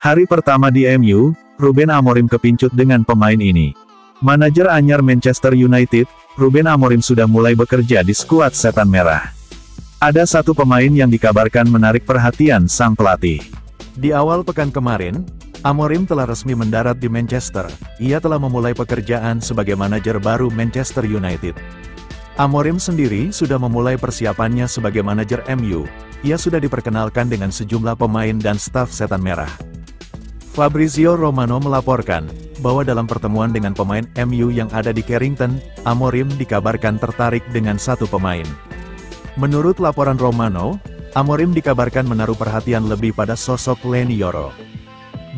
Hari pertama di MU, Ruben Amorim kepincut dengan pemain ini. Manajer anyar Manchester United, Ruben Amorim sudah mulai bekerja di skuad Setan Merah. Ada satu pemain yang dikabarkan menarik perhatian sang pelatih. Di awal pekan kemarin, Amorim telah resmi mendarat di Manchester. Ia telah memulai pekerjaan sebagai manajer baru Manchester United. Amorim sendiri sudah memulai persiapannya sebagai manajer MU. Ia sudah diperkenalkan dengan sejumlah pemain dan staf Setan Merah. Fabrizio Romano melaporkan bahwa dalam pertemuan dengan pemain MU yang ada di Carrington, Amorim dikabarkan tertarik dengan satu pemain. Menurut laporan Romano, Amorim dikabarkan menaruh perhatian lebih pada sosok Leny Yoro.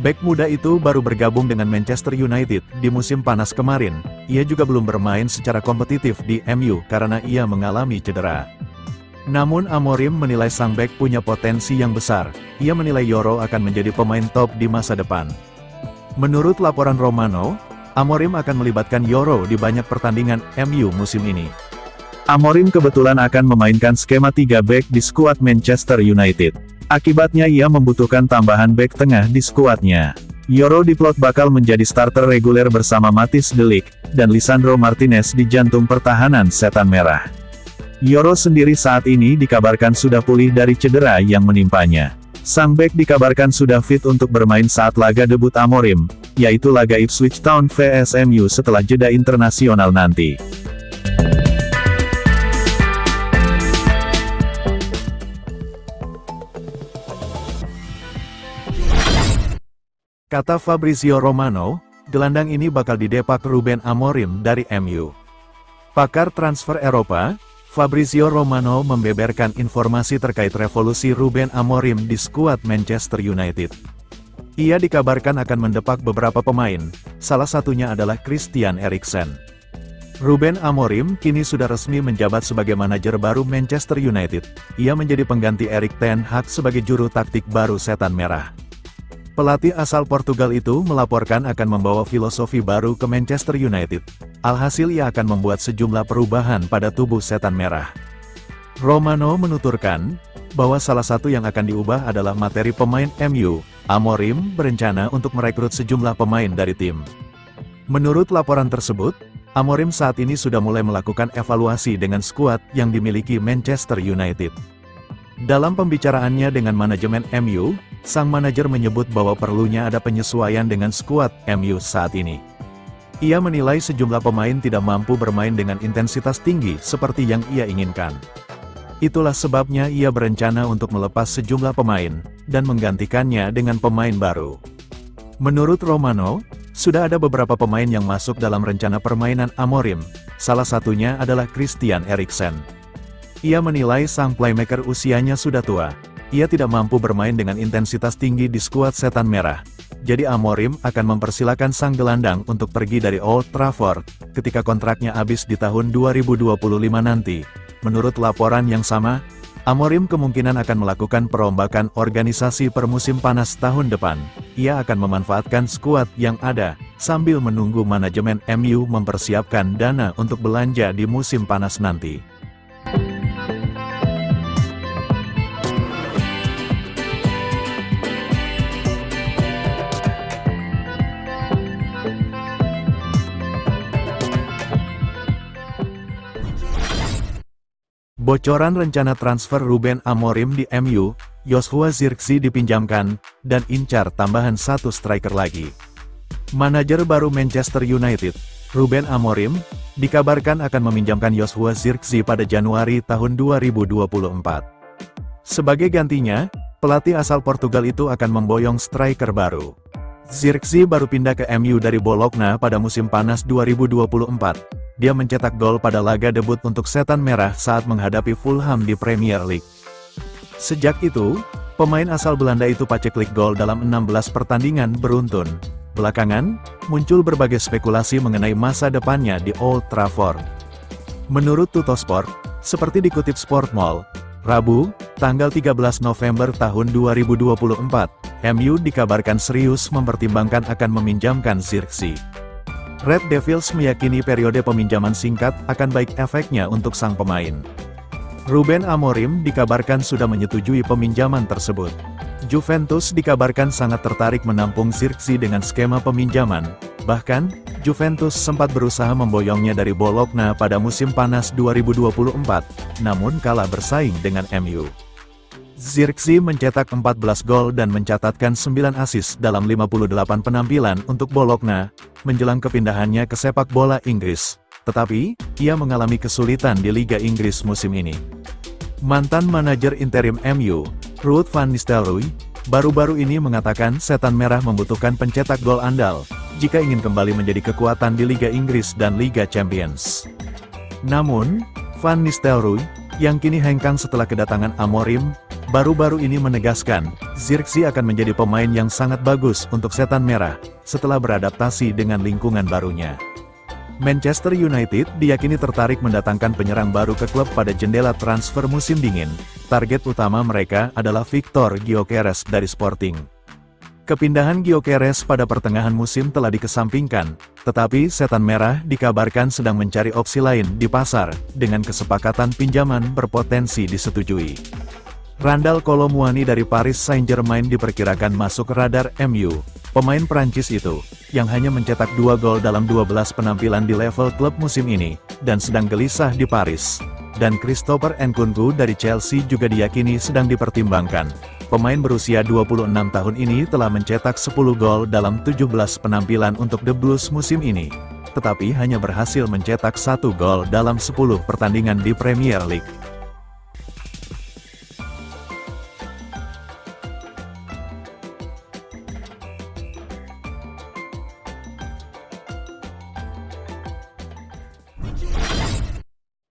Bek muda itu baru bergabung dengan Manchester United di musim panas kemarin. Ia juga belum bermain secara kompetitif di MU karena ia mengalami cedera. Namun Amorim menilai sang bek punya potensi yang besar. Ia menilai Yoro akan menjadi pemain top di masa depan. Menurut laporan Romano, Amorim akan melibatkan Yoro di banyak pertandingan MU musim ini. Amorim kebetulan akan memainkan skema 3 bek di skuad Manchester United. Akibatnya ia membutuhkan tambahan bek tengah di skuadnya. Yoro diplot bakal menjadi starter reguler bersama Matthijs de Ligt dan Lisandro Martinez di jantung pertahanan Setan Merah. Yoro sendiri saat ini dikabarkan sudah pulih dari cedera yang menimpanya. Sang bek dikabarkan sudah fit untuk bermain saat laga debut Amorim, yaitu laga Ipswich Town vs MU setelah jeda internasional nanti. Kata Fabrizio Romano, gelandang ini bakal didepak Ruben Amorim dari MU. Pakar transfer Eropa, Fabrizio Romano membeberkan informasi terkait revolusi Ruben Amorim di skuad Manchester United. Ia dikabarkan akan mendepak beberapa pemain, salah satunya adalah Christian Eriksen. Ruben Amorim kini sudah resmi menjabat sebagai manajer baru Manchester United. Ia menjadi pengganti Erik ten Hag sebagai juru taktik baru Setan Merah. Pelatih asal Portugal itu melaporkan akan membawa filosofi baru ke Manchester United. Alhasil ia akan membuat sejumlah perubahan pada tubuh Setan Merah. Romano menuturkan bahwa salah satu yang akan diubah adalah materi pemain MU. Amorim berencana untuk merekrut sejumlah pemain dari tim. Menurut laporan tersebut, Amorim saat ini sudah mulai melakukan evaluasi dengan skuad yang dimiliki Manchester United. Dalam pembicaraannya dengan manajemen MU, sang manajer menyebut bahwa perlunya ada penyesuaian dengan skuad MU saat ini. Ia menilai sejumlah pemain tidak mampu bermain dengan intensitas tinggi seperti yang ia inginkan. Itulah sebabnya ia berencana untuk melepas sejumlah pemain, dan menggantikannya dengan pemain baru. Menurut Romano, sudah ada beberapa pemain yang masuk dalam rencana permainan Amorim, salah satunya adalah Christian Eriksen. Ia menilai sang playmaker usianya sudah tua. Ia tidak mampu bermain dengan intensitas tinggi di skuad Setan Merah. Jadi Amorim akan mempersilakan sang gelandang untuk pergi dari Old Trafford, ketika kontraknya habis di tahun 2025 nanti. Menurut laporan yang sama, Amorim kemungkinan akan melakukan perombakan organisasi per musim panas tahun depan. Ia akan memanfaatkan skuad yang ada, sambil menunggu manajemen MU mempersiapkan dana untuk belanja di musim panas nanti. Bocoran rencana transfer Ruben Amorim di MU, Joshua Zirkzee dipinjamkan, dan incar tambahan satu striker lagi. Manajer baru Manchester United, Ruben Amorim, dikabarkan akan meminjamkan Joshua Zirkzee pada Januari tahun 2024. Sebagai gantinya, pelatih asal Portugal itu akan memboyong striker baru. Zirkzee baru pindah ke MU dari Bologna pada musim panas 2024. Dia mencetak gol pada laga debut untuk Setan Merah saat menghadapi Fulham di Premier League. Sejak itu, pemain asal Belanda itu paceklik gol dalam 16 pertandingan beruntun. Belakangan, muncul berbagai spekulasi mengenai masa depannya di Old Trafford. Menurut Tuttosport, seperti dikutip Sportmall, Rabu, tanggal 13 November tahun 2024, MU dikabarkan serius mempertimbangkan akan meminjamkan Zirkzee. Red Devils meyakini periode peminjaman singkat akan baik efeknya untuk sang pemain. Ruben Amorim dikabarkan sudah menyetujui peminjaman tersebut. Juventus dikabarkan sangat tertarik menampung Zirkzee dengan skema peminjaman, bahkan, Juventus sempat berusaha memboyongnya dari Bologna pada musim panas 2024, namun kalah bersaing dengan MU. Zirkzee mencetak 14 gol dan mencatatkan 9 assist dalam 58 penampilan untuk Bologna, menjelang kepindahannya ke sepak bola Inggris. Tetapi, ia mengalami kesulitan di Liga Inggris musim ini. Mantan manajer interim MU, Ruud van Nistelrooy, baru-baru ini mengatakan Setan Merah membutuhkan pencetak gol andal, jika ingin kembali menjadi kekuatan di Liga Inggris dan Liga Champions. Namun, Van Nistelrooy, yang kini hengkang setelah kedatangan Amorim, baru-baru ini menegaskan, Zirkzee akan menjadi pemain yang sangat bagus untuk Setan Merah, setelah beradaptasi dengan lingkungan barunya. Manchester United diyakini tertarik mendatangkan penyerang baru ke klub pada jendela transfer musim dingin. Target utama mereka adalah Victor Gyökeres dari Sporting. Kepindahan Gyökeres pada pertengahan musim telah dikesampingkan, tetapi Setan Merah dikabarkan sedang mencari opsi lain di pasar, dengan kesepakatan pinjaman berpotensi disetujui. Randal Kolo Muani dari Paris Saint-Germain diperkirakan masuk radar MU. Pemain Prancis itu, yang hanya mencetak 2 gol dalam 12 penampilan di level klub musim ini, dan sedang gelisah di Paris. Dan Christopher Nkunku dari Chelsea juga diyakini sedang dipertimbangkan. Pemain berusia 26 tahun ini telah mencetak 10 gol dalam 17 penampilan untuk The Blues musim ini, tetapi hanya berhasil mencetak 1 gol dalam 10 pertandingan di Premier League.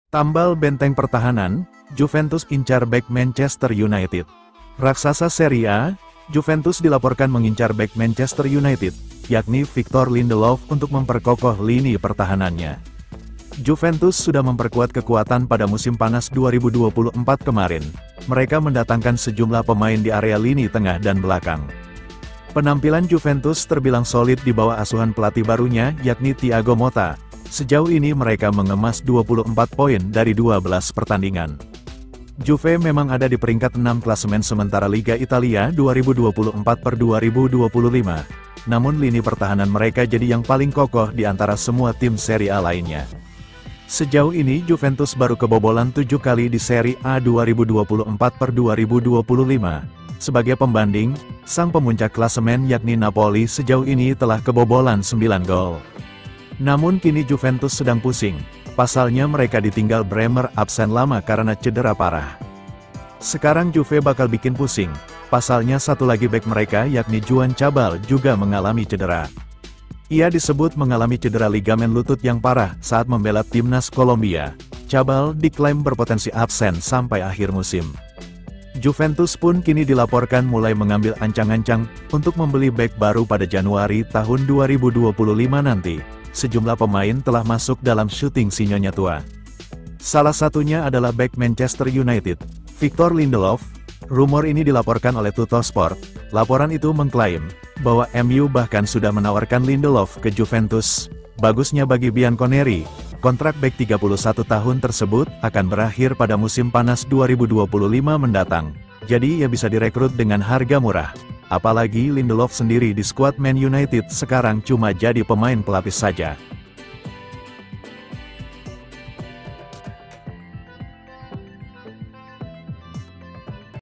Tambal benteng pertahanan, Juventus incar bek Manchester United. Raksasa Serie A, Juventus dilaporkan mengincar bek Manchester United, yakni Victor Lindelof untuk memperkokoh lini pertahanannya. Juventus sudah memperkuat kekuatan pada musim panas 2024 kemarin. Mereka mendatangkan sejumlah pemain di area lini tengah dan belakang. Penampilan Juventus terbilang solid di bawah asuhan pelatih barunya, yakni Thiago Motta. Sejauh ini mereka mengemas 24 poin dari 12 pertandingan. Juve memang ada di peringkat 6 klasemen sementara Liga Italia 2024/2025. Namun lini pertahanan mereka jadi yang paling kokoh di antara semua tim Serie A lainnya. Sejauh ini Juventus baru kebobolan 7 kali di Serie A 2024/2025. Sebagai pembanding, sang pemuncak klasemen yakni Napoli sejauh ini telah kebobolan 9 gol. Namun kini Juventus sedang pusing, pasalnya mereka ditinggal Bremer absen lama karena cedera parah. Sekarang Juve bakal bikin pusing, pasalnya satu lagi bek mereka yakni Juan Cabal juga mengalami cedera. Ia disebut mengalami cedera ligamen lutut yang parah saat membela timnas Kolombia. Cabal diklaim berpotensi absen sampai akhir musim. Juventus pun kini dilaporkan mulai mengambil ancang-ancang untuk membeli bek baru pada Januari tahun 2025 nanti. Sejumlah pemain telah masuk dalam syuting si Nyonya Tua. Salah satunya adalah bek Manchester United, Victor Lindelof. Rumor ini dilaporkan oleh Tuttosport. Laporan itu mengklaim bahwa MU bahkan sudah menawarkan Lindelof ke Juventus. Bagusnya bagi Bianconeri, kontrak bek 31 tahun tersebut akan berakhir pada musim panas 2025 mendatang. Jadi ia bisa direkrut dengan harga murah. Apalagi Lindelof sendiri di skuad Man United sekarang cuma jadi pemain pelapis saja.